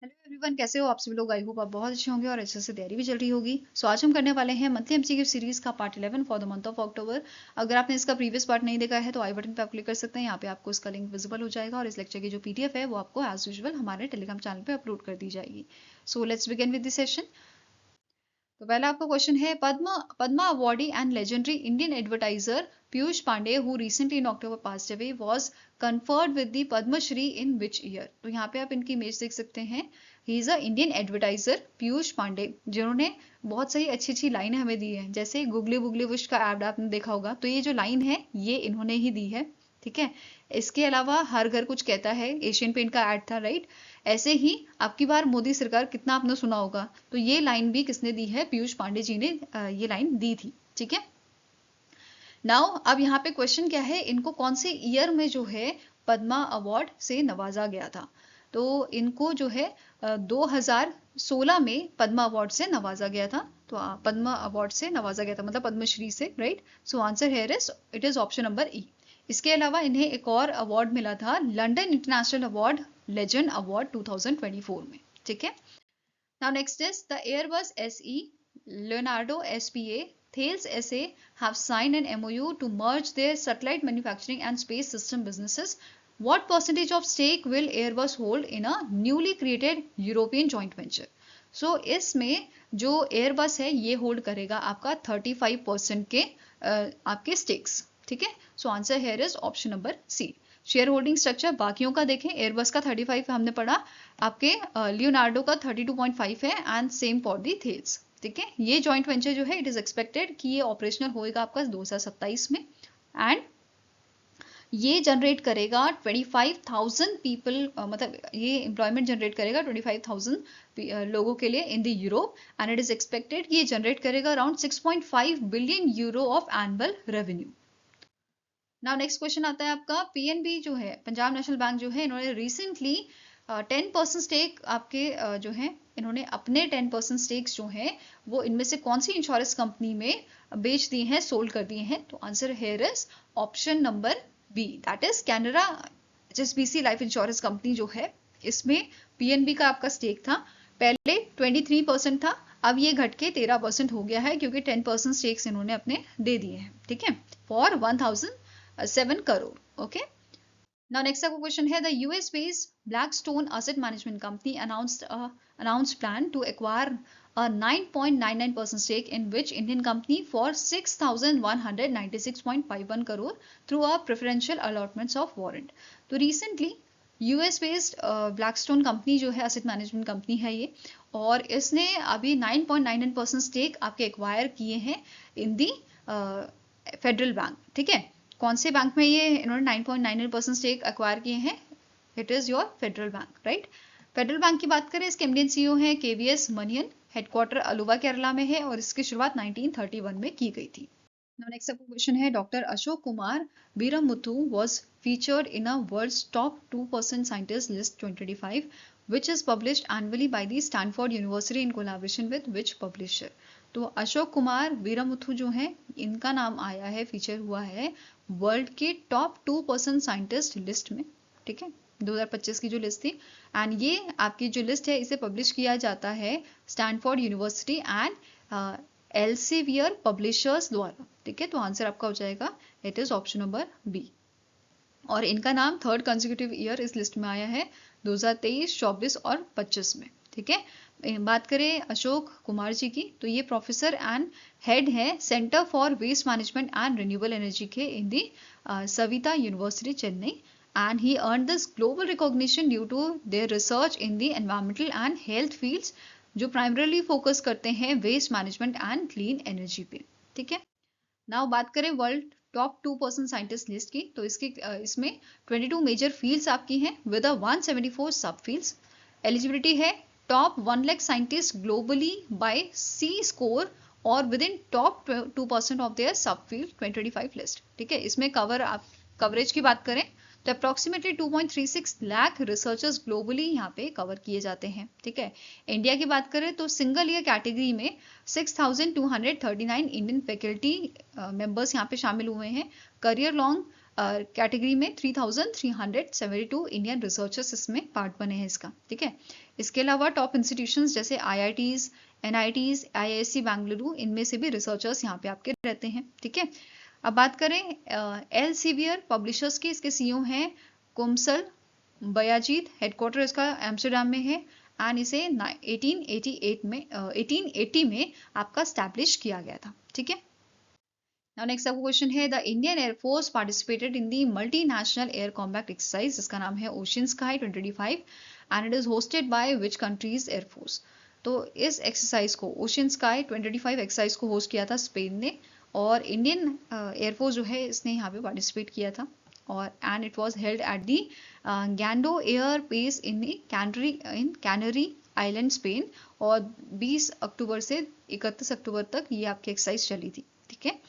Hello everyone, कैसे हो आप सभी लोग। आई होप आप बहुत अच्छे होंगे और अच्छे से तैयारी भी चल रही होगी। सो आज हम करने वाले हैं मंथली एमसीक्यू सीरीज का part 11 for the month of October. अगर आपने इसका प्रीवियस पार्ट नहीं देखा है तो आई बटन पे आप क्लिक कर सकते हैं। यहाँ पे आपको इसका लिंक विजिबल हो जाएगा और इस लेक्चर की जो पीडीएफ है वो आपको एज यूजुअल हमारे टेलीग्राम चैनल पे अपलोड कर दी जाएगी। So let's begin with the session. तो पहला आपका क्वेश्चन है, Padma awardee and legendary Indian advertiser Piyush Pandey who recently in October passed away was conferred with the Padma Shri in which year. तो यहाँ पे आप इनकी इमेज देख सकते हैं। He is a Indian advertiser Piyush Pandey, जिन्होंने बहुत सारी अच्छी अच्छी लाइनें हमें दी है। जैसे गुगली बुगली विश का एड आपने देखा होगा, तो ये जो लाइन है ये इन्होंने ही दी है। ठीक है। इसके अलावा हर घर कुछ कहता है, एशियन पेंट का एड था, राइट। ऐसे ही आपकी बार मोदी सरकार कितना आपने सुना होगा, तो ये लाइन भी किसने दी है, पीयूष पांडे जी ने ये लाइन दी थी। ठीक है। नाउ अब यहाँ पे क्वेश्चन क्या है, इनको कौन से ईयर में जो है पद्मा अवार्ड से नवाजा गया था। तो इनको जो है 2016 में पद्मा अवार्ड से नवाजा गया था। तो पद्मा अवार्ड से नवाजा गया था, मतलब पद्मश्री से, right. So answer here is it is option number ई। इसके अलावा इन्हें एक और अवार्ड मिला था, London international award legend award 2024 में। ठीक है। Now next is the Airbus SE, Leonardo SPA, Thales SA have signed an MOU to merge their satellite manufacturing and space system businesses. What percentage of stake will Airbus hold in a newly created European joint venture? So इसमें जो Airbus है ये hold करेगा आपका 35% के आपके stakes. ठीक है। So answer here is option number C. Share holding structure बाकियों का देखें, एयरबस का 35 हमने पढ़ा, आपके लियोनार्डो का 32.5 है and same for the Thales. ठीक है। ये जॉइंट वेंचर जो है इट इज एक्सपेक्टेड कि ये ऑपरेशनल होएगा आपका 2027 में एंड ये जनरेट करेगा 25,000 पीपल, मतलब ये एम्प्लॉयमेंट जनरेट करेगा 25,000 लोगों के लिए in the Europe and it is expected कि ये जनरेट करेगा around 6.5 billion euro of annual revenue. Now next question आता है आपका, पीएनबी जो है पंजाब नेशनल बैंक जो है, इन्होंने रिसेंटली 10% स्टेक आपके जो है इन्होंने अपने 10% स्टेक्स जो हैं वो इनमें से कौन सी इंश्योरेंस कंपनी में बेच दिए हैं, सोल्ड कर दिए हैं। तो answer here is option number B, that is Canara HSBC life insurance company जो है, इसमें पीएनबी का आपका स्टेक था। पहले 23% था, अब ये घट के 13% हो गया है क्योंकि 10% स्टेक्स इन्होंने अपने दे दिए हैं। ठीक है। For 1,007 crore. Okay. Now next up question है, the US based Blackstone Asset Management Company announced plan to acquire a 9.99% stake in which Indian company for 6,196.51 crore through a preferential allotments of warrant. तो recently US based Blackstone company जो है asset management company है ये, और इसने अभी 9.99% stake आपके acquire किए हैं इन दी फेडरल बैंक। ठीक है। कौन से बैंक में ये इन्होंने 9.99% स्टेक एक्वायर किए हैं, it is your federal bank, right. Federal bank की बात करें, इसके एमडी सीईओ हैं केवीएस मनियन, हेडक्वार्टर अलुवा केरला में है और इसकी शुरुआत 1931 में की गई थी। Now next up question है, doctor Ashok Kumar Veeramuthu was featured in a world's top 2% scientist list 2025 which is published annually by the Stanford University in collaboration with which publisher। तो अशोक कुमार वीरमुथु जो हैं इनका नाम आया है, फीचर हुआ है वर्ल्ड के टॉप 2% साइंटिस्ट लिस्ट में। ठीक है। 2025 की जो लिस्ट थी एंड ये आपकी जो लिस्ट है इसे पब्लिश किया जाता है Stanford University and Elsevier publishers द्वारा। ठीक है। तो आंसर आपका हो जाएगा it is option number B. और इनका नाम थर्ड कंसेक्यूटिव ईयर इस लिस्ट में आया है 2023, 24 और 25 में। ठीक है। बात करें अशोक कुमार जी की, तो ये प्रोफेसर एंड हेड है centre for waste management and renewable energy के in the Saveetha University Chennai and he earned this global recognition due to their research in the environmental and health fields जो primarily focus करते हैं waste management and clean energy पे। ठीक है। Now बात करें world top 2% scientist list की, तो इसमें 22 मेजर फील्ड्स आपकी हैं विद 174 सब फील्ड्स। एलिजिबिलिटी है top 1 lakh scientist globally by C score और with in top 2% of their sub field 2025 list. ठीक है। इसमें कवरेज की बात करें तो अप्रोक्सीमेटली 2.36 लाख रिसर्चर्स ग्लोबली यहाँ पे कवर किए जाते हैं। ठीक है। इंडिया की बात करें तो सिंगल ईयर कैटेगरी में 6,239 इंडियन फैकल्टी मेंबर्स यहाँ पे शामिल हुए हैं। करियर लॉन्ग कैटेगरी में 3,372 इंडियन रिसर्चर्स इसमें पार्ट बने हैं इसका, ठीक है। इसके अलावा टॉप इंस्टीट्यूशंस जैसे IITs, NITs, IISc बेंगलुरु, इनमें से भी रिसर्चर्स यहाँ पे आपके रहते हैं, ठीक है। अब बात करें एल्सेवियर पब्लिशर्स की, इसके CEO हैं कुमसल बयाजीत, हेडक्वार्टर इसका एम्स्टरडेम में है एंड इसे 1880 में आपका स्टैब्लिश किया गया था, ठीक है। नाउ नेक्स्ट आपका क्वेश्चन है, the Indian air force participated in the multinational air combat exercise, जिसका नाम है ocean sky 2025 and it is hosted by which countries air force. तो इस एक्सरसाइज को, ओशन स्काई 2025 एक्सरसाइज को होस्ट किया था स्पेन ने, और इंडियन एयरफोर्स जो है इसने यहाँ पे पार्टिसिपेट किया था, और and it was held at the Gando air base in Canary Island Spain, और 20 अक्टूबर से 31 अक्टूबर तक ये आपकी एक्सरसाइज चली थी, ठीक है।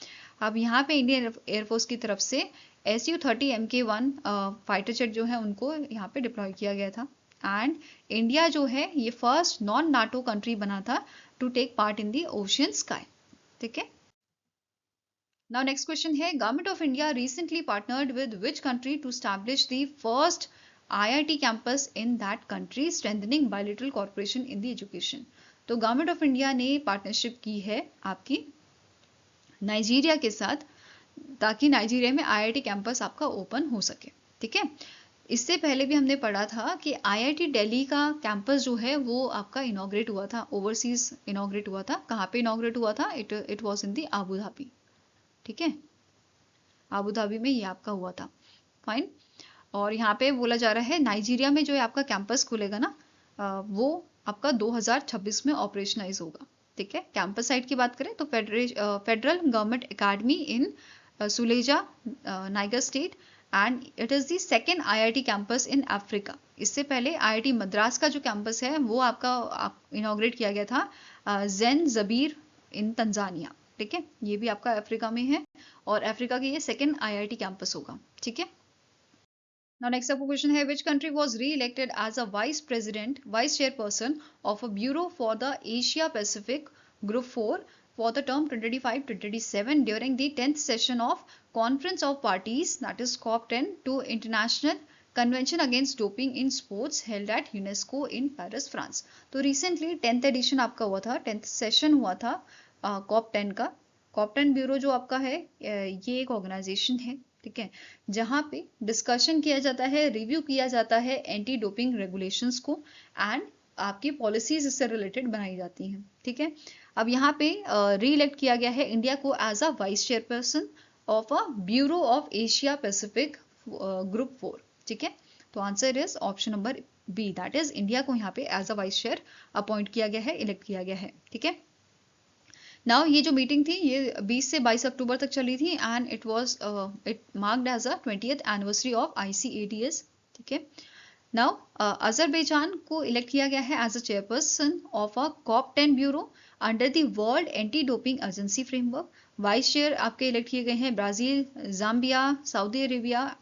अब यहाँ पे इंडियन एयरफोर्स की तरफ से Su-30 Mk-1 फाइटर जेट जो है उनको यहाँ पे डिप्लॉय किया गया था, एंड इंडिया जो है ये फर्स्ट नॉन नाटो कंट्री बना था to take part in the Ocean Sky, ठीक है। नाउ नेक्स्ट क्वेश्चन है, government of India recently partnered with which country to establish the first IIT campus in that country, strengthening bilateral corporation in the education. तो government of India ने partnership की है आपकी Nigeria के साथ, ताकि Nigeria में IIT कैंपस आपका ओपन हो सके, ठीक है। इससे पहले भी हमने पढ़ा था कि IIT दिल्ली का कैंपस जो है वो आपका इनॉग्रेट हुआ था, ओवरसीज इनॉग्रेट हुआ था। कहाँ पे इनॉग्रेट हुआ था? It was in the Abu Dhabi, ठीक है, आबू धाबी में ये आपका हुआ था, फाइन। और यहाँ पे बोला जा रहा है नाइजीरिया में जो है आपका कैंपस खुलेगा ना, वो आपका 2026 में ऑपरेशनलाइज होगा, ठीक है। कैंपस साइट की बात करें तो federal government academy in Suleja, Niger state, and it is the second IIT campus in Africa. इससे पहले IIT मद्रास का जो कैंपस है वो आपका इनॉग्रेट किया गया था जेन जबीर इन तंजानिया, ठीक है। ये भी आपका अफ्रीका में है, और अफ्रीका की ये सेकेंड IIT कैंपस होगा, ठीक है। Now next up question है, which country was re-elected as a vice chairperson of a bureau for the Asia Pacific Group 4 for the term 2025-2027 during the 10th session of Conference of Parties, that is COP10, to International Convention Against Doping in Sports held at UNESCO in Paris, France। तो recently 10th edition आपका हुआ था, 10th session हुआ था COP10 का। COP10 bureau जो आपका है ये एक ऑर्गेनाइजेशन है, ठीक है, जहां पे डिस्कशन किया जाता है, रिव्यू किया जाता है एंटी डोपिंग रेगुलेशंस को, एंड आपकी पॉलिसीज इससे रिलेटेड बनाई जाती हैं, ठीक है। अब यहाँ पे री इलेक्ट किया गया है इंडिया को as a vice chairperson of a bureau of Asia Pacific group 4, ठीक है। तो answer is option number B, that is India को यहाँ पे as a vice chair appoint किया गया है, इलेक्ट किया गया है, ठीक है। नाउ ये जो मीटिंग थी ये 20 से 22 अक्टूबर तक चली थी, and it marked as a 20th anniversary of ICATS, ठीक है। नाउ अजरबैजान को इलेक्ट किया गया है as a chairperson of a COP10 bureau under the World Anti Doping Agency framework. Vice chair आपके इलेक्ट किए गए हैं Brazil, Zambia, Saudi Arabia,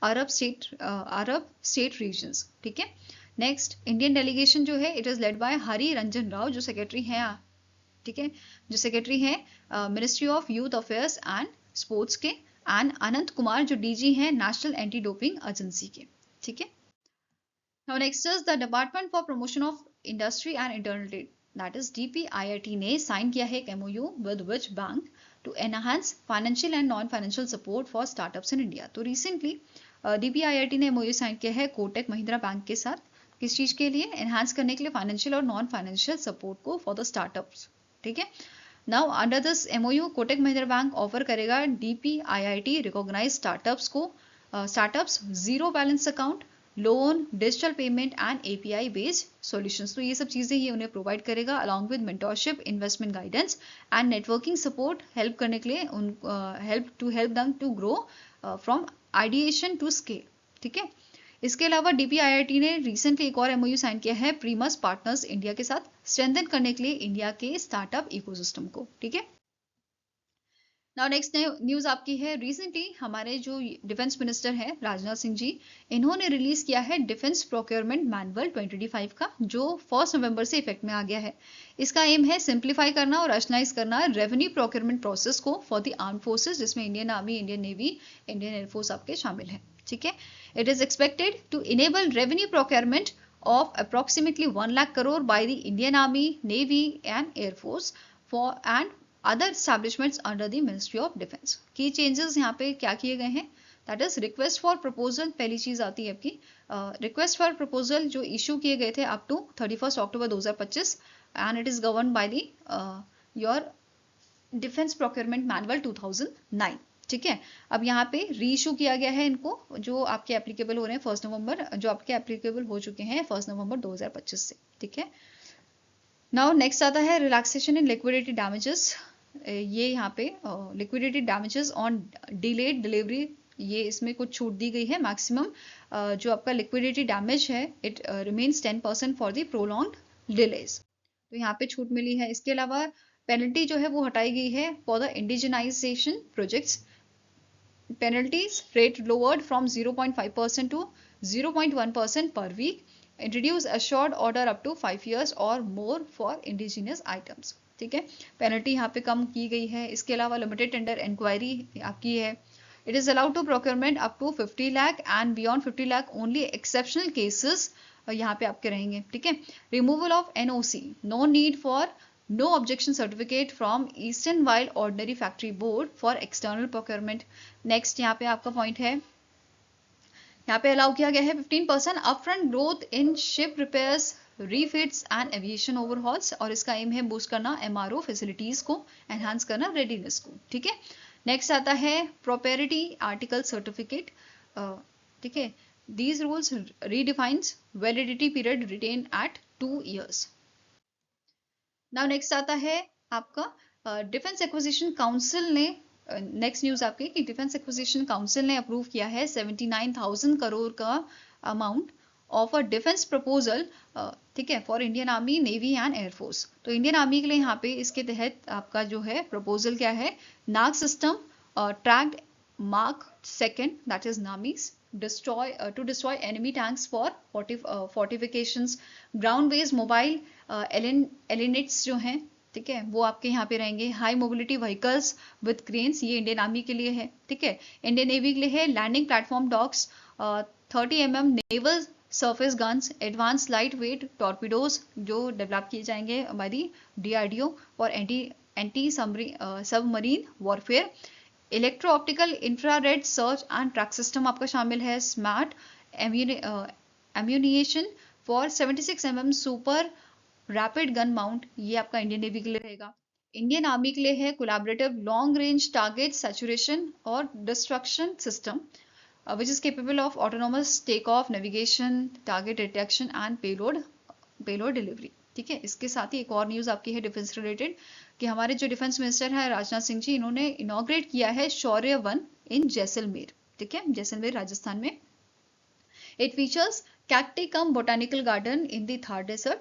Arab state regions, ठीक है। नेक्स्ट इंडियन डेलीगेशन जो है it is led by Hari Ranjan Rao, जो secretary हैं, ठीक है, जो सेक्रेटरी हैं ministry of youth affairs and sports के, एंड अनंत कुमार जो DG हैं नेशनल एंटी डोपिंग एजेंसी के, ठीक है। Now next is the department for promotion of industry and internal trade, that is DPIIT ने साइन किया है एक MOU with which bank to enhance financial and non financial support for startups in India. तो recently DPIIT ने MOU sign किया है Kotak Mahindra bank के साथ, किस चीज के लिए? एनहांस करने के लिए फाइनेंशियल और नॉन फाइनेंशियल सपोर्ट को फॉर द स्टार्टअप्स, ठीक है। Now under this MOU Kotak Mahindra bank offer करेगा DPIIT रिकॉग्नाइज स्टार्टअप्स को, startups zero balance account, loan, digital payment and API based solutions. तो ये सब चीजें ये उन्हें प्रोवाइड करेगा along with mentorship, investment guidance and networking support, help करने के लिए help them to grow from ideation to scale, ठीक है। इसके अलावा DPIIT ने रिसेंटली एक और MOU साइन किया है प्रीमस पार्टनर्स इंडिया के साथ, स्ट्रेंथन करने के लिए इंडिया के स्टार्टअप इकोसिस्टम को, ठीक है। नाउ नेक्स्ट न्यूज आपकी है, रिसेंटली हमारे जो डिफेंस मिनिस्टर हैं राजनाथ सिंह जी, इन्होंने रिलीज किया है डिफेंस प्रोक्योरमेंट मैनुअल 2025 का, जो 1 नवंबर से इफेक्ट में आ गया है। इसका एम है सिंप्लीफाई करना और रैशनलाइज करना रेवेन्यू प्रोक्योरमेंट प्रोसेस को फॉर द आर्म फोर्सेस, जिसमें Indian army, Indian navy, Indian air force आपके शामिल हैं। ठीक है, it is expected to enable revenue procurement of approximately 1 lakh crore by the Indian Army, Navy and Air Force for and other establishments under the Ministry of Defense. की changes यहाँ पे क्या किए गए हैं? That is request for proposal, पहली चीज आती है आपकी request for proposal जो issue किए गए थे up to 31 October 2025 and it is governed by the your Defense Procurement Manual 2009. ठीक है, अब यहाँ पे री इशू किया गया है इनको, जो आपके एप्लीकेबल हो रहे हैं 1 नवंबर, जो आपके एप्लीकेबल हो चुके हैं 1 नवंबर 2025 से। ठीक है, नाउ नेक्स्ट आता है रिलैक्सेशन इन लिक्विडिटी डैमेजेस। ये यहाँ पे liquidity damages on delayed delivery, ये इसमें कुछ छूट दी गई है। मैक्सिमम जो आपका लिक्विडिटी डैमेज है it remains 10% for the prolonged delays, तो यहाँ पे छूट मिली है। इसके अलावा पेनल्टी जो है वो हटाई गई है for the indigenisation projects, penalties rate lowered from 0.5% to 0.1% per week, introduce assured order up to 5 years or more for indigenous items। ठीक है, पेनल्टी यहाँ पे कम की गई है। इसके अलावा लिमिटेड टेंडर इंक्वायरी आपकी है। It is allowed to procurement up to 50 lakh and beyond 50 lakh only exceptional cases यहाँ पे आपके रहेंगे। ठीक है, removal of NOC, no need for no objection certificate from Eastern While Ordinary Factory Board for external procurement। Next यहाँ पे आपका point है, यहाँ पे अलाउ किया गया है 15% upfront growth in ship repairs, refits and aviation overhauls, और इसका एम है बूस्ट करना एमआरओ फैसिलिटीज को, एनहांस करना रेडीनेस को। ठीक है, नेक्स्ट आता है प्रॉपेरिटी आर्टिकल सर्टिफिकेट। ठीक है, these rules redefines validity period retain at 2 years। Now next आता है आपका डिफेंस एक्विजिशन काउंसिल ने, नेक्स्ट न्यूज आपकी कि डिफेंस एक्विजिशन काउंसिल ने अप्रूव किया है 79,000 करोड़ का amount of a defence proposal, ठीक है, for Indian army, navy and air force. तो इंडियन आर्मी के लिए यहाँ पे इसके तहत आपका जो है प्रपोजल क्या है, Nag system, tracked mark second that is NAMIS, to destroy enemy tanks for fortifications, ground based mobile ELINTs जो हैं, ठीक है, वो आपके यहाँ पे रहेंगे। High mobility vehicles with cranes, ये इंडियन आर्मी के लिए है। ठीक है, इंडियन नेवी के लिए है landing platform docks, 30 mm naval surface guns, advance light weight torpedoes जो डेवलप किए जाएंगे by the DRDO for anti submarine warfare, electro optical infrared search and track system आपका शामिल है, smart ammunition for 76 mm super rapid gun mount, ये आपका Indian navy के लिए रहेगा। इंडियन आर्मी के लिए है collaborative long range target saturation और destruction system which is capable of autonomous take off, navigation, target detection and payload delivery. ठीक है, इसके साथ ही एक और न्यूज आपकी है डिफेंस रिलेटेड कि हमारे जो डिफेंस मिनिस्टर है राजनाथ सिंह जी, इन्होंने इनॉग्रेट किया है शौर्य वन इन जैसलमेर। ठीक है, जैसलमेर राजस्थान में। It features cacti cum botanical garden in the Thar desert,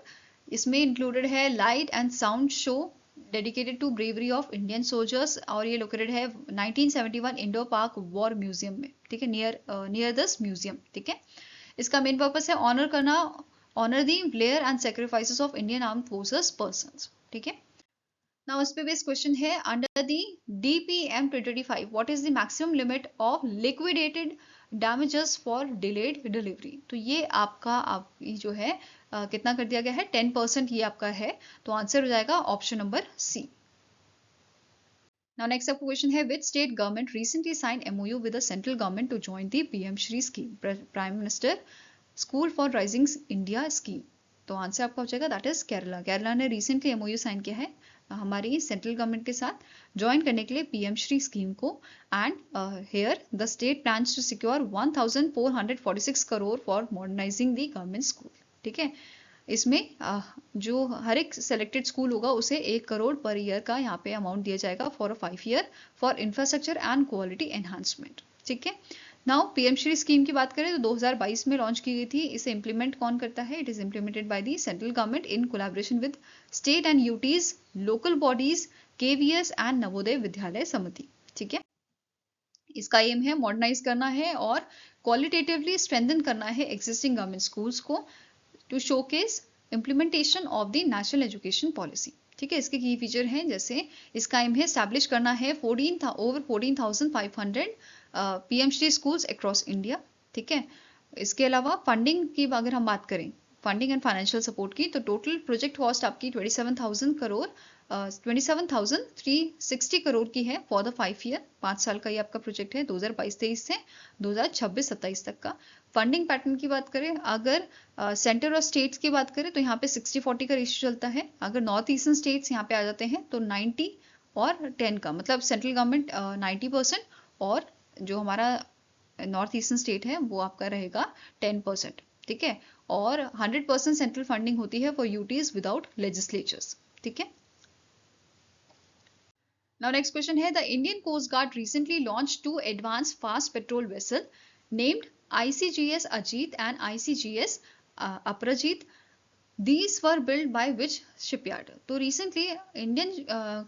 इसमें इंक्लूडेड है light and sound show dedicated to bravery of Indian soldiers, और ये लोकेटेड है 1971 इंडो पार्क वॉर म्यूजियम में। ठीक है, नियर दिस म्यूजियम। ठीक है, इसका मेन पर्पस है honour the valour and sacrifices of Indian armed forces persons. ठीक है, नाउ इस पे बेस्ड क्वेश्चन है, under the DPM 2025 what is the maximum limit of liquidated damages for delayed delivery. तो ये आपकी जो है कितना कर दिया गया है, 10% ये आपका है, तो आंसर हो जाएगा option number C. Now next up question है, which state government recently signed MOU with the central government to join the PM Shri scheme, Prime Minister School for Rising India scheme। तो answer आपका हो जाएगा that is Kerala. Kerala ने recently MOU sign किया है हमारी central government के साथ ज्वाइन करने के लिए PM श्री स्कीम को, and here the state plans to secure 1446 crore for modernising the government school. ठीक है, इसमें जो हर एक सेलेक्टेड स्कूल होगा उसे 1 करोड़ पर ईयर का यहाँ पे अमाउंट दिया जाएगा for a 5 year for infrastructure and quality enhancement. ठीक है, नाउ PM श्री स्कीम की बात करें तो 2022 में लॉन्च की गई थी। इसे इंप्लीमेंट कौन करता है, it is implemented by the central government in collaboration with state and UTs, local bodies, KVS and Navodaya Vidyalaya समिति। ठीक है। इसका एम है मॉडर्नाइज करना है और क्वालिटेटिवली स्ट्रेंथन करना है एग्जिस्टिंग गवर्नमेंट स्कूल्स को to showcase implementation of the national education policy. ठीक है, इसके की फीचर हैं जैसे इसका एम है स्टैब्लिश करना है over 14,500 PMC schools across India. ठीक है, इसके अलावा फंडिंग की अगर हम बात करें, फंडिंग एंड फाइनेंशियल सपोर्ट की, तो टोटल प्रोजेक्ट कॉस्ट आपकी 27,360 करोड़ की है फॉर द 5 ईयर। 5 साल का ये आपका प्रोजेक्ट है 2022-23 से 2026-27 तक का। फंडिंग पैटर्न की बात करें, अगर सेंटर और स्टेट्स की बात करें तो यहाँ पे 60-40 का रेशियो चलता है। अगर नॉर्थ ईस्टर्न स्टेट्स यहाँ पे आ जाते हैं तो 90 और 10 का, मतलब सेंट्रल गवर्नमेंट 90% और जो हमारा नॉर्थ ईस्टर्न स्टेट है वो आपका रहेगा 10%। ठीक है, और 100% सेंट्रल फंडिंग होती है फॉर यूटीज विदाउट लेजिस्लेचर्स। ठीक है। नाउ नेक्स्ट क्वेश्चन है, the Indian Coast Guard recently launch 2 advance fast patrol vessel named ICGS Ajit and ICGS Aparajit. These were built by which shipyard? तो रिसेंटली इंडियन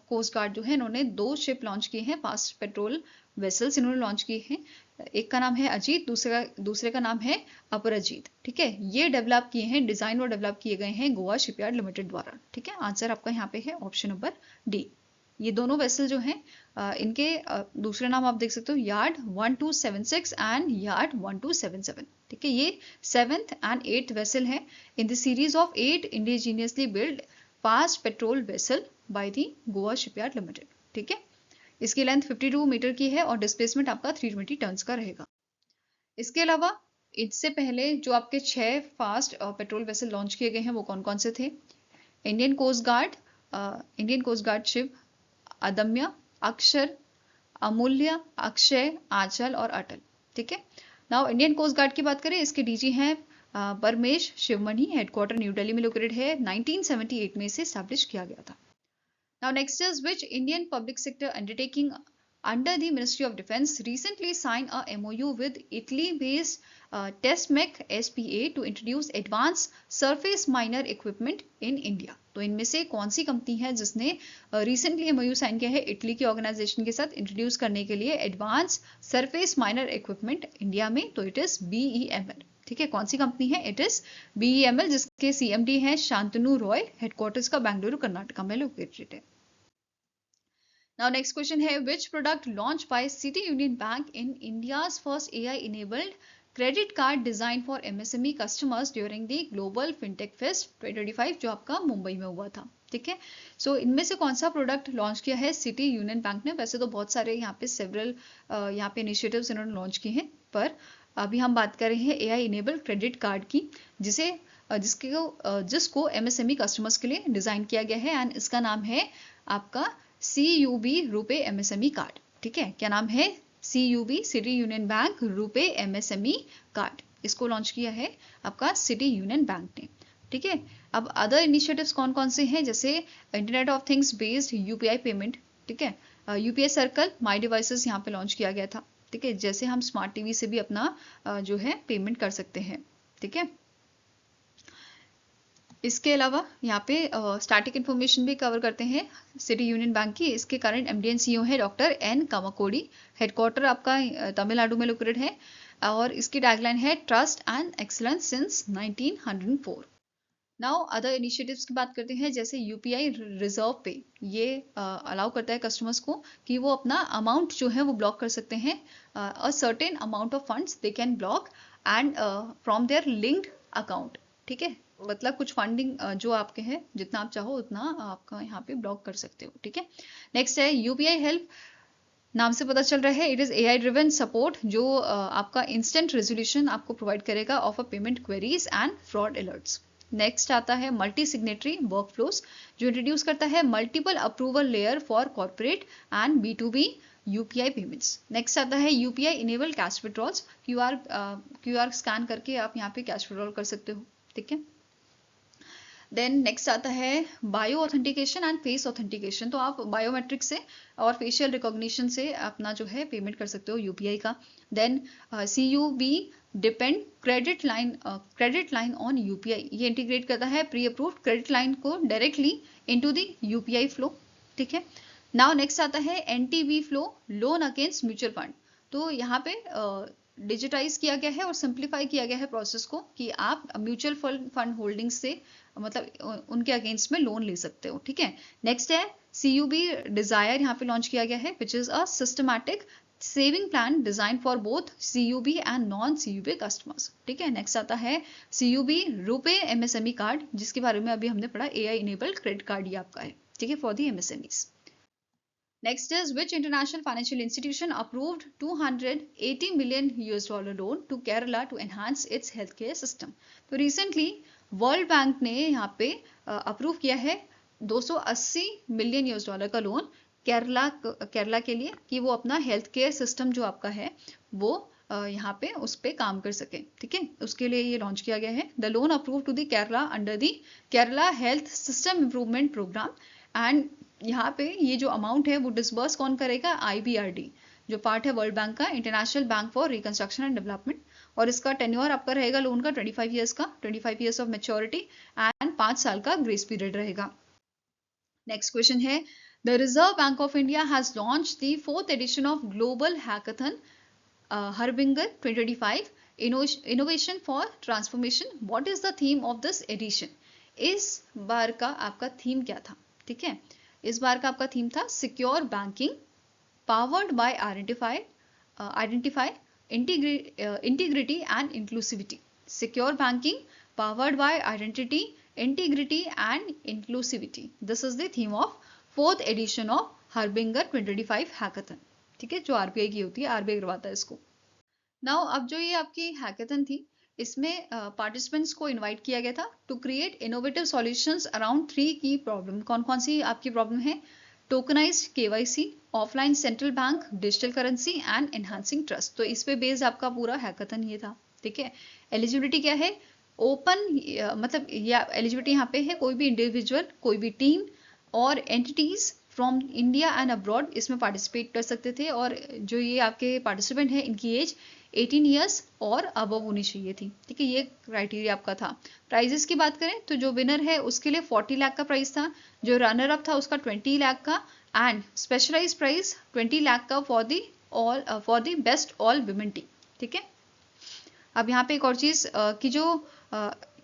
कोस्ट गार्ड जो है इन्होंने 2 ship launch किए हैं, fast patrol vessels इन्होंने launch किए हैं। एक का नाम है अजीत, दूसरे का नाम है अपराजीत। ठीक है, ये डेवलप किए हैं, डिजाइन और डेवलप किए गए हैं गोवा शिपयार्ड लिमिटेड द्वारा। ठीक है, आंसर आपका यहाँ पे है ऑप्शन नंबर डी। ये दोनों वेसल जो हैं इनके दूसरे नाम आप देख सकते हो, यार्ड 1276 एंड यार्ड 1277। ठीक है, ये 7th and 8th वेसल है in the series of 8 indigenously build fast patrol vessel by the Goa shipyard limited. ठीक है, इसकी लेंथ 52 मीटर की है और डिस्प्लेसमेंट आपका 320 टन्स का रहेगा। इसके अलावा इससे पहले जो आपके 6 फास्ट पेट्रोल वेसल लॉन्च किए गए हैं वो कौन कौन से थे? इंडियन कोस्ट गार्ड शिप अदम्य, अक्षर, अमूल्य, अक्षय, आंचल और अटल। ठीक है, नाउ इंडियन कोस्ट गार्ड की बात करें, इसके डीजी हैं परमेश शिवमणि, हेडक्वार्टर न्यू दिल्ली में लोकेटेड है, 1978 में इसे स्टैब्लिश किया गया था। Now next is, which Indian public sector undertaking under the Ministry of Defence recently signed a MOU with Italy-based TESMEC SPA to introduce advanced surface miner equipment in India? तो इनमें से कौन सी कंपनी है जिसने recently MOU sign किया है Italy की organisation के साथ इंट्रोड्यूस करने के लिए advance surface miner equipment India में? तो इट इज BEML। ठीक है, कौन सी कंपनी है? इट इज BEML, जिसके CMD है शांतनु रॉय, हेडक्वार्टर्स का बेंगलुरु कर्नाटका में लोकेटेड है। Now next question है, which product launched by City Union Bank in India's first AI-enabled credit card designed for MSME customers during the Global FinTech Fest 2025 जो आपका मुंबई में हुआ था? ठीक है, सो इनमें से कौन सा प्रोडक्ट लॉन्च किया है सिटी यूनियन बैंक ने? वैसे तो बहुत सारे यहाँ पे सेवरल यहाँ पे इनिशिएटिव्स इन्होंने लॉन्च किए हैं, पर अभी हम बात कर रहे हैं AI इनेबल्ड क्रेडिट कार्ड की, जिसको MSME कस्टमर्स के लिए डिजाइन किया गया है एंड इसका नाम है आपका CUB रुपे MSME कार्ड। ठीक है, क्या नाम है? CUB city union bank RuPay MSME card. इसको लॉन्च किया है आपका सिटी यूनियन बैंक ने। ठीक है, अब अदर इनिशिएटिव्स कौन कौन से हैं? जैसे internet of things based UPI payment. ठीक है, UPI सर्कल माई डिवाइसेस यहाँ पे लॉन्च किया गया था। ठीक है, जैसे हम स्मार्ट टीवी से भी अपना जो है पेमेंट कर सकते हैं। ठीक है, इसके अलावा यहाँ पे स्टैटिक इन्फॉर्मेशन भी कवर करते हैं सिटी यूनियन बैंक की। इसके करंट MD एंड CEO है डॉक्टर N कामाकोडी, हेडक्वार्टर आपका तमिलनाडु में लोकेटेड है और इसकी टैगलाइन है trust and excellence since 1904। Now other initiatives की बात करते हैं, जैसे UPI रिजर्व पे, ये अलाउ करता है कस्टमर्स को कि वो अपना अमाउंट जो है वो ब्लॉक कर सकते हैं, a certain amount of funds they can block and from their linked account. ठीक है, मतलब कुछ फंडिंग जो आपके हैं जितना आप चाहो उतना आपका यहाँ पे ब्लॉक कर सकते हो। ठीक है, नेक्स्ट है UPI हेल्प, नाम से पता चल रहा है it is AI driven support, जो आपका इंस्टेंट रेजोल्यूशन आपको प्रोवाइड करेगा of a payment queries and fraud alerts. Next आता है मल्टी सिग्नेटरी वर्कफ्लोस, जो इंट्रोड्यूस करता है multiple approval layer for corporate and B2B UPI payments. Next आता है UPI enable cash withdrawals, QR scan करके आप यहाँ पे कैश विड्रॉल कर सकते हो। ठीक है, देन नेक्स्ट आता है bio authentication and face authentication, तो आप बायोमेट्रिक से और फेशियल रिकॉग्निशन से अपना जो है पेमेंट कर सकते हो UPI का। Then CUB depend credit line on UPI, ये इंटीग्रेट करता है प्री अप्रूव्ड क्रेडिट लाइन को directly into the UPI flow. ठीक है, नाउ नेक्स्ट आता है NTV flow, loan against mutual fund. तो यहाँ पे डिजिटाइज किया गया है और सिंप्लीफाई किया गया है प्रोसेस को कि आप म्यूचुअल फंड होल्डिंग्स से मतलब उनके अगेंस्ट में लोन ले सकते हो, ठीक है। नेक्स्ट है सीयूबी डिजायर, यहाँ पे लॉन्च किया गया है which is a systematic saving plan design for both CUB and non CUB customers, ठीक है। नेक्स्ट आता है सीयूबी रुपे एमएसएमई कार्ड, जिसके बारे में अभी हमने पढ़ा, एआई इनेबल्ड क्रेडिट कार्ड ये आपका है, ठीक है, for the MSMEs. Next is which international financial institution approved $280 million loan to Kerala to enhance its healthcare system? तो recently वर्ल्ड बैंक ने यहाँ पे अप्रूव किया है 280 मिलियन यूएस डॉलर का लोन केरला के लिए कि वो अपना हेल्थ केयर सिस्टम जो आपका है वो यहाँ पे उस पे काम कर सके, ठीक है। उसके लिए ये लॉन्च किया गया है। The loan approve to the Kerala under the Kerala health system improvement programme, and यहाँ पे ये जो अमाउंट है वो डिसबर्स कौन करेगा, IBRD, जो पार्ट है वर्ल्ड बैंक का, international bank for reconstruction and development. और इसका टेन्योर आपका रहेगा लोन का 25 ईयर्स का, 25 ईयर्स ऑफ मेच्योरिटी एंड 5 साल का ग्रेस पीरियड रहेगा। नेक्स्ट क्वेश्चन है the reserve bank of India has launch the 4th edition of global hackathon Harbinger 2025 innovation for transformation. What is the theme of this edition? इस बार का आपका theme क्या था, ठीक है। इस बार का आपका थीम था secure banking powered by identify integrity and inclusivity. Secure banking powered by identity integrity and inclusivity, this is the theme of 4th edition of Harbinger 2025 hackathon, ठीक है, जो आरबीआई की होती है, आरबीआई करवाता है इसको। नाउ अब जो ये आपकी हैकाथन थी इसमें पार्टिसिपेंट्स को इनवाइट किया गया था to create innovative solutions around 3 की प्रॉब्लम। कौन कौन सी आपकी प्रॉब्लम है? Tokenised KYC, offline central bank, digital currency and enhancing trust. तो इस पे बेस्ड आपका पूरा हैकाथन ये था, ठीक है। एलिजिबिलिटी क्या है? ओपन, मतलब या एलिजिबिलिटी यहाँ पे है कोई भी इंडिविजुअल, कोई भी टीम और entities from India and abroad इसमें पार्टिसिपेट कर सकते थे, और जो ये आपके पार्टिसिपेंट है इनकी एज 18 ईयर्स और अबव होनी चाहिए थी, ठीक है, ये क्राइटेरिया आपका था। प्राइजेस की बात करें तो जो विनर है उसके लिए 40 लाख का प्राइस था, जो रनर अप था उसका 20 लाख का, एंड स्पेशलाइज प्राइस 20 लाख का for the best all women team, ठीक है। अब यहाँ पे एक और चीज कि जो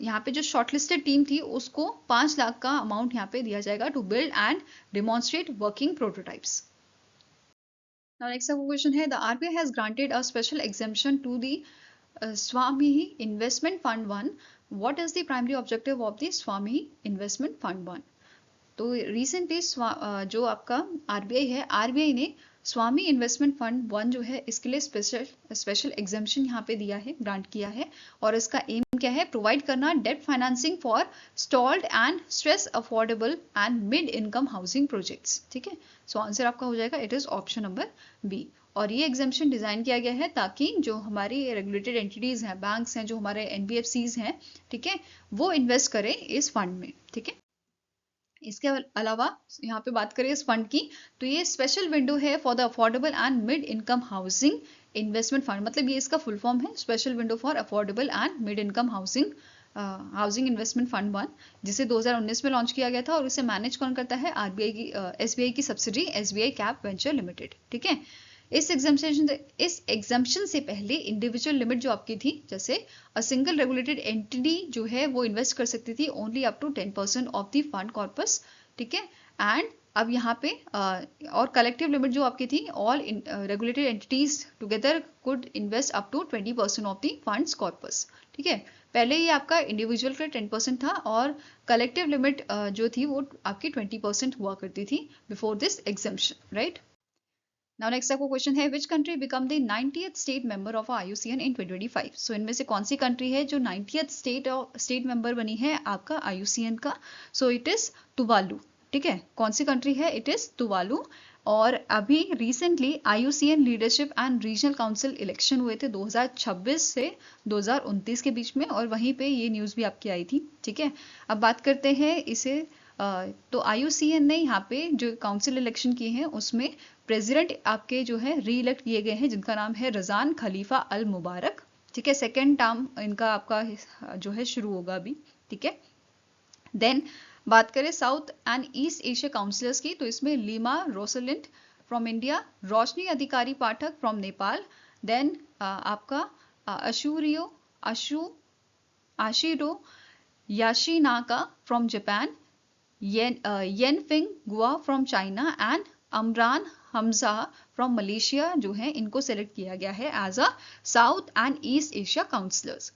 यहाँ पे जो शॉर्टलिस्टेड टीम थी उसको 5 लाख का अमाउंट यहाँ पे दिया जाएगा to build and demonstrate working prototypes. Now next question है the RBI has granted a special exemption to the Swami Investment Fund 1. What is the primary objective of the Swami Investment Fund 1? तो recently जो आपका RBI है, RBI ने स्वामी investment fund 1 जो है इसके लिए स्पेशल एग्जाम्पशन यहाँ पे दिया है, ग्रांट किया है, और इसका एम क्या है? प्रोवाइड करना debt financing for stalled and stress affordable and mid income housing projects, ठीक है। सो आंसर आपका हो जाएगा, it is option number B. और ये एग्जाम्पशन डिजाइन किया गया है ताकि जो हमारी रेगुलेटेड एंटिटीज हैं, बैंक्स हैं, जो हमारे एनबीएफसीज हैं, ठीक है, वो इन्वेस्ट करें इस फंड में, ठीक है। इसके अलावा यहाँ पे बात करें इस फंड की, तो ये स्पेशल विंडो है for the affordable and mid income housing investment fund, मतलब ये इसका फुल फॉर्म है special window for affordable and mid income housing investment fund 1, जिसे 2019 में लॉन्च किया गया था, और इसे मैनेज कौन करता है? आरबीआई की एसबीआई की subsidy SBI cap venture limited, ठीक है। इस एग्जाम्पशन से पहले इंडिविजुअल लिमिट जो आपकी थी, जैसे अ सिंगल रेगुलेटेड एंटिटी जो है वो इन्वेस्ट कर सकती थी only up to 10% of the fund corpus, ठीक है। एंड अब यहाँ पे और कलेक्टिव लिमिट जो आपकी थी, all regulated entities together could invest up to 20% of the funds corpus, ठीक है। पहले ये आपका इंडिविजुअल का 10% था और कलेक्टिव लिमिट जो थी वो आपकी 20% हुआ करती थी before this exemption, right. Now next आपको क्वेश्चन है which country become the 90th state member of IUCN in 2025? So इनमें से कौन सी कंट्री है जो 90th स्टेट मेंबर बनी है आपका IUCN का? So it is तुवालू, ठीक है। कौन सी कंट्री है? It is Tuvalu. और अभी recently IUCN leadership and regional council election हुए थे 2026 से 2029 के बीच में, और वहीं पे ये न्यूज़ भी आपकी आई थी, ठीक है। अब बात करते हैं इसे, तो IUCN ने यहाँ पे जो काउंसिल इलेक्शन किए हैं उसमें प्रेसिडेंट आपके जो है री इलेक्ट किए गए हैं, जिनका नाम है रजान खलीफा अल मुबारक, ठीक है। सेकेंड टर्म इनका आपका जो है शुरू होगा अभी, ठीक है। देन बात करें south and east Asia councillors की, तो इसमें लीमा रोसलिंड फ्रॉम इंडिया, रोशनी अधिकारी पाठक फ्रॉम नेपाल, देन आपका अशूरियो आशिरो याशिनाका from Japan, Yenfing Gua from China and Amran Hamzah from Malaysia जो है इनको सेलेक्ट किया गया है as a south and east Asia councillors.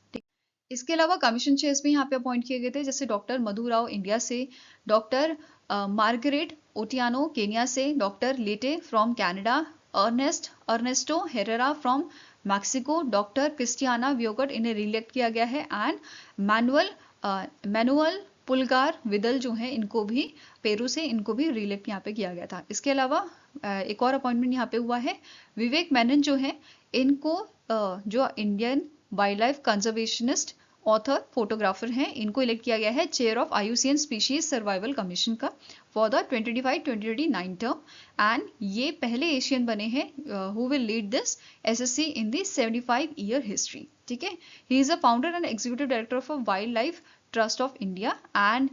इसके अलावा कमीशन चेयर्स भी यहाँ पे अपॉइंट किए गए थे, जैसे डॉक्टर मधु राव इंडिया से, डॉक्टर मार्गरेट ओटियानो केनिया से, doctor Lete from Canada, Ernesto Herrera from Mexico, doctor Christiana Voigt इन्हें रिलेक्ट किया गया है, एंड मैनुअल पुलगार विदल जो है इनको भी पेरू से इनको भी रिलेक्ट यहाँ पे किया गया था। इसके अलावा एक और अपॉइंटमेंट यहाँ पे हुआ है, विवेक मेनन जो है इनको जो Indian wild life conservationist author photographer हैं इनको इलेक्ट किया गया है chair of IUCN species survival commission का फॉर द 2025-2029 टर्म, एंड ये पहले एशियन बने हैं who will lead this SSC in the 75-year history. ठीक है, ही is a founder and executive director of wild life trust of India, and